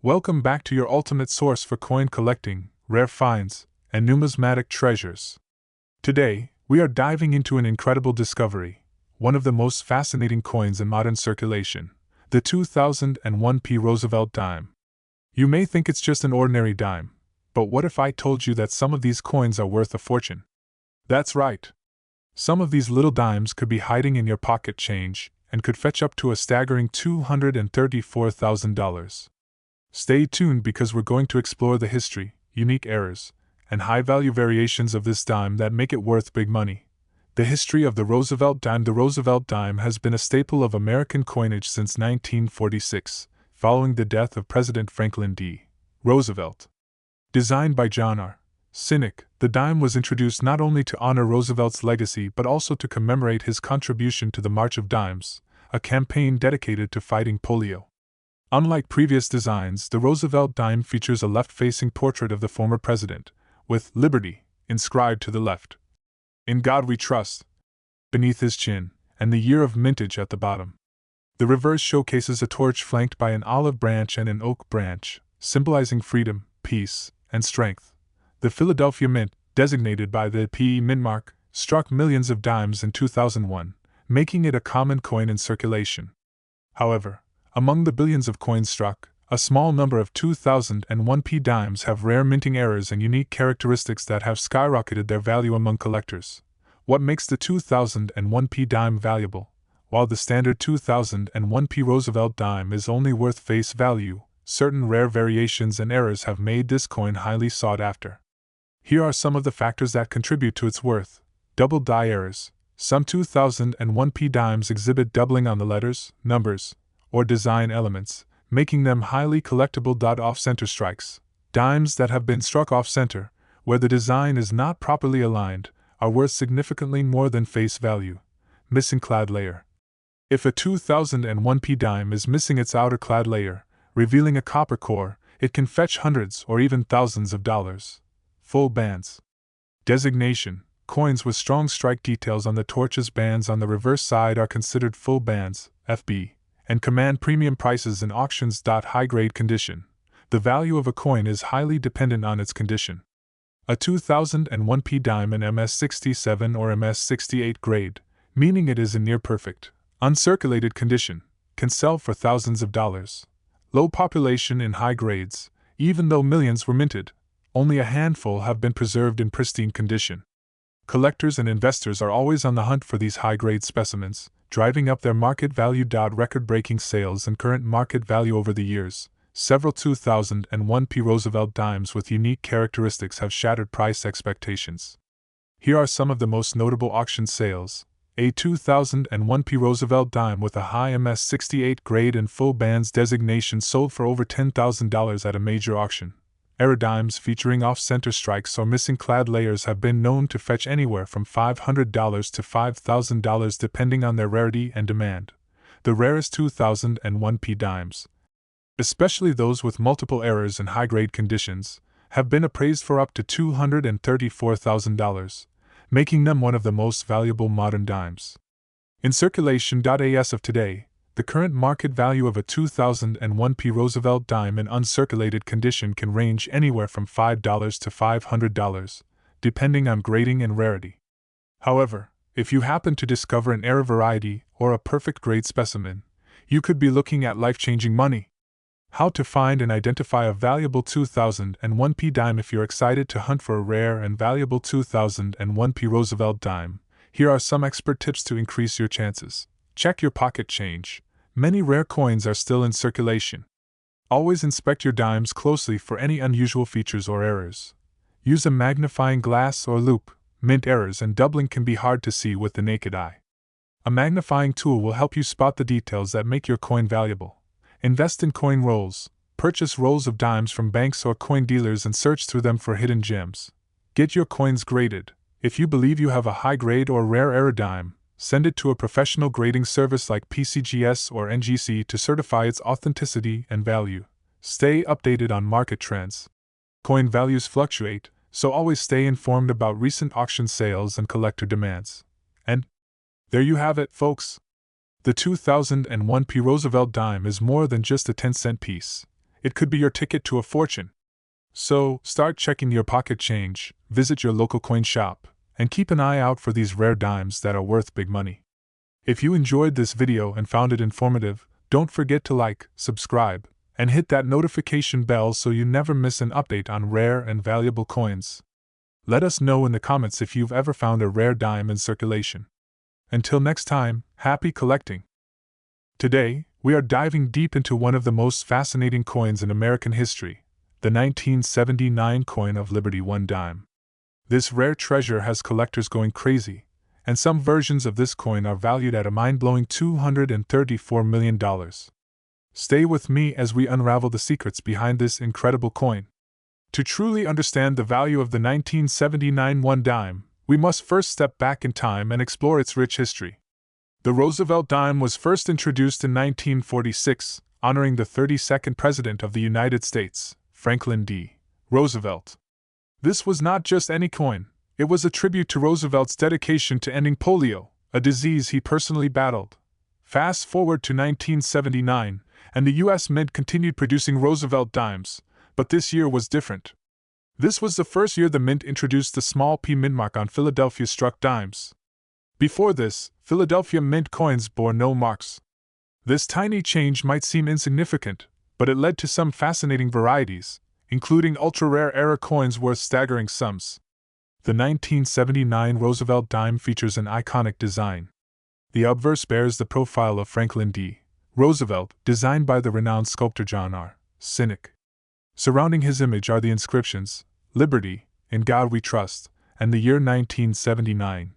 Welcome back to your ultimate source for coin collecting, rare finds, and numismatic treasures. Today, we are diving into an incredible discovery, one of the most fascinating coins in modern circulation, the 2001 Roosevelt dime. You may think it's just an ordinary dime, but what if I told you that some of these coins are worth a fortune? That's right. Some of these little dimes could be hiding in your pocket change and could fetch up to a staggering $234,000. Stay tuned because we're going to explore the history, unique errors, and high-value variations of this dime that make it worth big money. The history of the Roosevelt dime. The Roosevelt dime has been a staple of American coinage since 1946, following the death of President Franklin D. Roosevelt. Designed by John R. Sinek, the dime was introduced not only to honor Roosevelt's legacy but also to commemorate his contribution to the March of Dimes, a campaign dedicated to fighting polio. Unlike previous designs, the Roosevelt dime features a left-facing portrait of the former president, with "Liberty" inscribed to the left. "In God We Trust" beneath his chin, and the year of mintage at the bottom. The reverse showcases a torch flanked by an olive branch and an oak branch, symbolizing freedom, peace, and strength. The Philadelphia Mint, designated by the PE Mint mark, struck millions of dimes in 2001, making it a common coin in circulation. However, among the billions of coins struck, a small number of 2001 dimes have rare minting errors and unique characteristics that have skyrocketed their value among collectors. What makes the 2001 dime valuable? While the standard 2001 Roosevelt dime is only worth face value, certain rare variations and errors have made this coin highly sought after. Here are some of the factors that contribute to its worth. Double die errors. Some 2001 dimes exhibit doubling on the letters, numbers, or design elements, making them highly collectible. Off-center strikes. Dimes that have been struck off-center, where the design is not properly aligned, are worth significantly more than face value. Missing clad layer. If a 2001 dime is missing its outer clad layer, revealing a copper core, it can fetch hundreds or even thousands of dollars. Full bands. Designation. Coins with strong strike details on the torch's bands on the reverse side are considered full bands, FB, and command premium prices in auctions. High-grade condition. The value of a coin is highly dependent on its condition. A 2001 dime in MS67 or MS68 grade, meaning it is in near-perfect, uncirculated condition, can sell for thousands of dollars. Low population in high grades. Even though millions were minted, only a handful have been preserved in pristine condition. Collectors and investors are always on the hunt for these high-grade specimens, driving up their market value. Record-breaking sales and current market value. Over the years, several 2001 Roosevelt dimes with unique characteristics have shattered price expectations. Here are some of the most notable auction sales. A 2001 Roosevelt dime with a high MS68 grade and full bands designation sold for over $10,000 at a major auction. Error dimes featuring off-center strikes or missing clad layers have been known to fetch anywhere from $500 to $5,000 depending on their rarity and demand. The rarest 2001 dimes, especially those with multiple errors and high-grade conditions, have been appraised for up to $234,000, making them one of the most valuable modern dimes. In circulation. As of today, the current market value of a 2001 Roosevelt dime in uncirculated condition can range anywhere from $5 to $500, depending on grading and rarity. However, if you happen to discover an error variety or a perfect grade specimen, you could be looking at life-changing money. How to find and identify a valuable 2001 dime. If you're excited to hunt for a rare and valuable 2001 Roosevelt dime, here are some expert tips to increase your chances. Check your pocket change. Many rare coins are still in circulation. Always inspect your dimes closely for any unusual features or errors. Use a magnifying glass or loupe. Mint errors and doubling can be hard to see with the naked eye. A magnifying tool will help you spot the details that make your coin valuable. Invest in coin rolls. Purchase rolls of dimes from banks or coin dealers and search through them for hidden gems. Get your coins graded. If you believe you have a high-grade or rare error dime, send it to a professional grading service like PCGS or NGC to certify its authenticity and value. Stay updated on market trends. Coin values fluctuate, so always stay informed about recent auction sales and collector demands. And there you have it, folks. The 2001 Roosevelt dime is more than just a 10-cent piece. It could be your ticket to a fortune. So, start checking your pocket change, visit your local coin shop, and keep an eye out for these rare dimes that are worth big money. If you enjoyed this video and found it informative, don't forget to like, subscribe, and hit that notification bell so you never miss an update on rare and valuable coins. Let us know in the comments if you've ever found a rare dime in circulation. Until next time, happy collecting! Today, we are diving deep into one of the most fascinating coins in American history, the 1979 coin of Liberty 1 dime. This rare treasure has collectors going crazy, and some versions of this coin are valued at a mind-blowing $234 million. Stay with me as we unravel the secrets behind this incredible coin. To truly understand the value of the 1979 1 dime, we must first step back in time and explore its rich history. The Roosevelt dime was first introduced in 1946, honoring the 32nd President of the United States, Franklin D. Roosevelt. This was not just any coin, it was a tribute to Roosevelt's dedication to ending polio, a disease he personally battled. Fast forward to 1979, and the U.S. Mint continued producing Roosevelt dimes, but this year was different. This was the first year the Mint introduced the small P mint mark on Philadelphia struck dimes. Before this, Philadelphia Mint coins bore no marks. This tiny change might seem insignificant, but it led to some fascinating varieties, including ultra-rare era coins worth staggering sums. The 1979 Roosevelt dime features an iconic design. The obverse bears the profile of Franklin D. Roosevelt, designed by the renowned sculptor John R. Sinek. Surrounding his image are the inscriptions, "Liberty, in God We Trust," and the year 1979.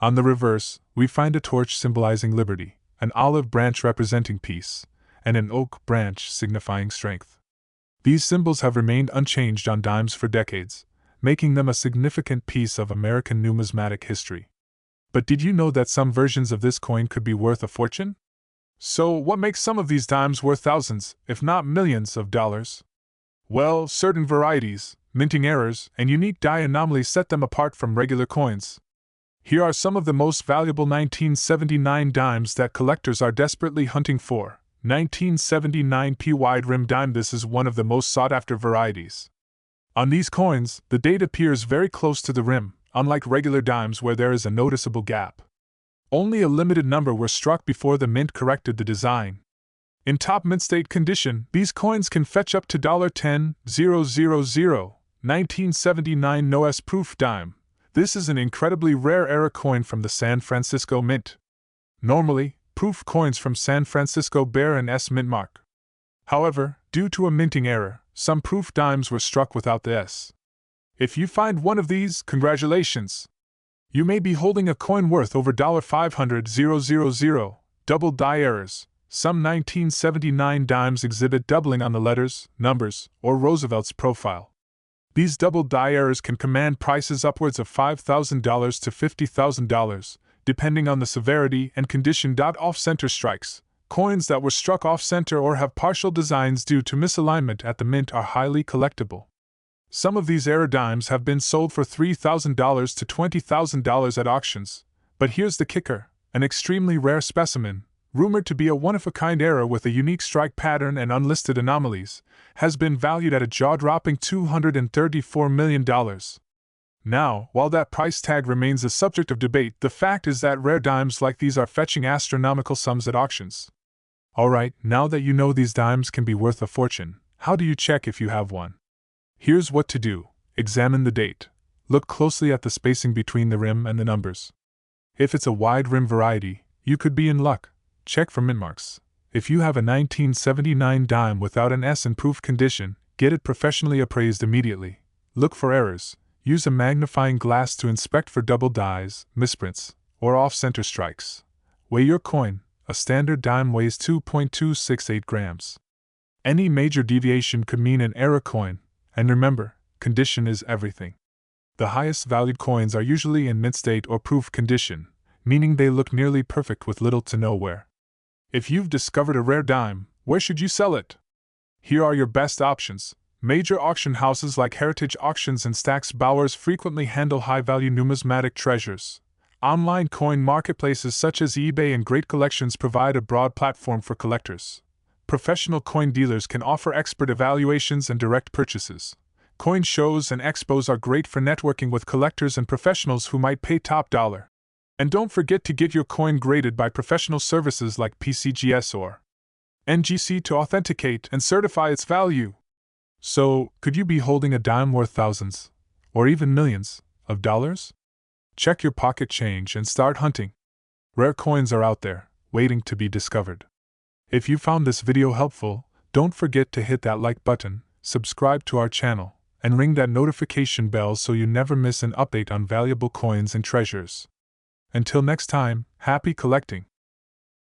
On the reverse, we find a torch symbolizing liberty, an olive branch representing peace, and an oak branch signifying strength. These symbols have remained unchanged on dimes for decades, making them a significant piece of American numismatic history. But did you know that some versions of this coin could be worth a fortune? So, what makes some of these dimes worth thousands, if not millions, of dollars? Well, certain varieties, minting errors, and unique die anomalies set them apart from regular coins. Here are some of the most valuable 1979 dimes that collectors are desperately hunting for. 1979 P wide rim dime. This is one of the most sought-after varieties. On these coins, the date appears very close to the rim, unlike regular dimes where there is a noticeable gap. Only a limited number were struck before the Mint corrected the design. In top mint state condition, these coins can fetch up to $10,000. 1979 No-S proof dime. This is an incredibly rare era coin from the San Francisco Mint. Normally, proof coins from San Francisco bear an S mint mark. However, due to a minting error, some proof dimes were struck without the S. If you find one of these, congratulations! You may be holding a coin worth over $500,000. Double die errors. Some 1979 dimes exhibit doubling on the letters, numbers, or Roosevelt's profile. These double die errors can command prices upwards of $5,000 to $50,000, depending on the severity and condition. Off-center strikes. Coins that were struck off-center or have partial designs due to misalignment at the Mint are highly collectible. Some of these error dimes have been sold for $3,000 to $20,000 at auctions, but here's the kicker: an extremely rare specimen, rumored to be a one-of-a-kind error with a unique strike pattern and unlisted anomalies, has been valued at a jaw-dropping $234 million. Now, while that price tag remains a subject of debate, the fact is that rare dimes like these are fetching astronomical sums at auctions. Alright, now that you know these dimes can be worth a fortune, how do you check if you have one? Here's what to do. Examine the date. Look closely at the spacing between the rim and the numbers. If it's a wide rim variety, you could be in luck. Check for mint marks. If you have a 1979 dime without an S in proof condition, get it professionally appraised immediately. Look for errors. Use a magnifying glass to inspect for double dies, misprints, or off-center strikes. Weigh your coin. A standard dime weighs 2.268 grams. Any major deviation could mean an error coin, and remember, condition is everything. The highest valued coins are usually in mint state or proof condition, meaning they look nearly perfect with little to no wear. If you've discovered a rare dime, where should you sell it? Here are your best options. Major auction houses like Heritage Auctions and Stack's Bowers frequently handle high-value numismatic treasures. Online coin marketplaces such as eBay and Great Collections provide a broad platform for collectors. Professional coin dealers can offer expert evaluations and direct purchases. Coin shows and expos are great for networking with collectors and professionals who might pay top dollar. And don't forget to get your coin graded by professional services like PCGS or NGC to authenticate and certify its value. So, could you be holding a dime worth thousands, or even millions, of dollars? Check your pocket change and start hunting. Rare coins are out there, waiting to be discovered. If you found this video helpful, don't forget to hit that like button, subscribe to our channel, and ring that notification bell so you never miss an update on valuable coins and treasures. Until next time, happy collecting!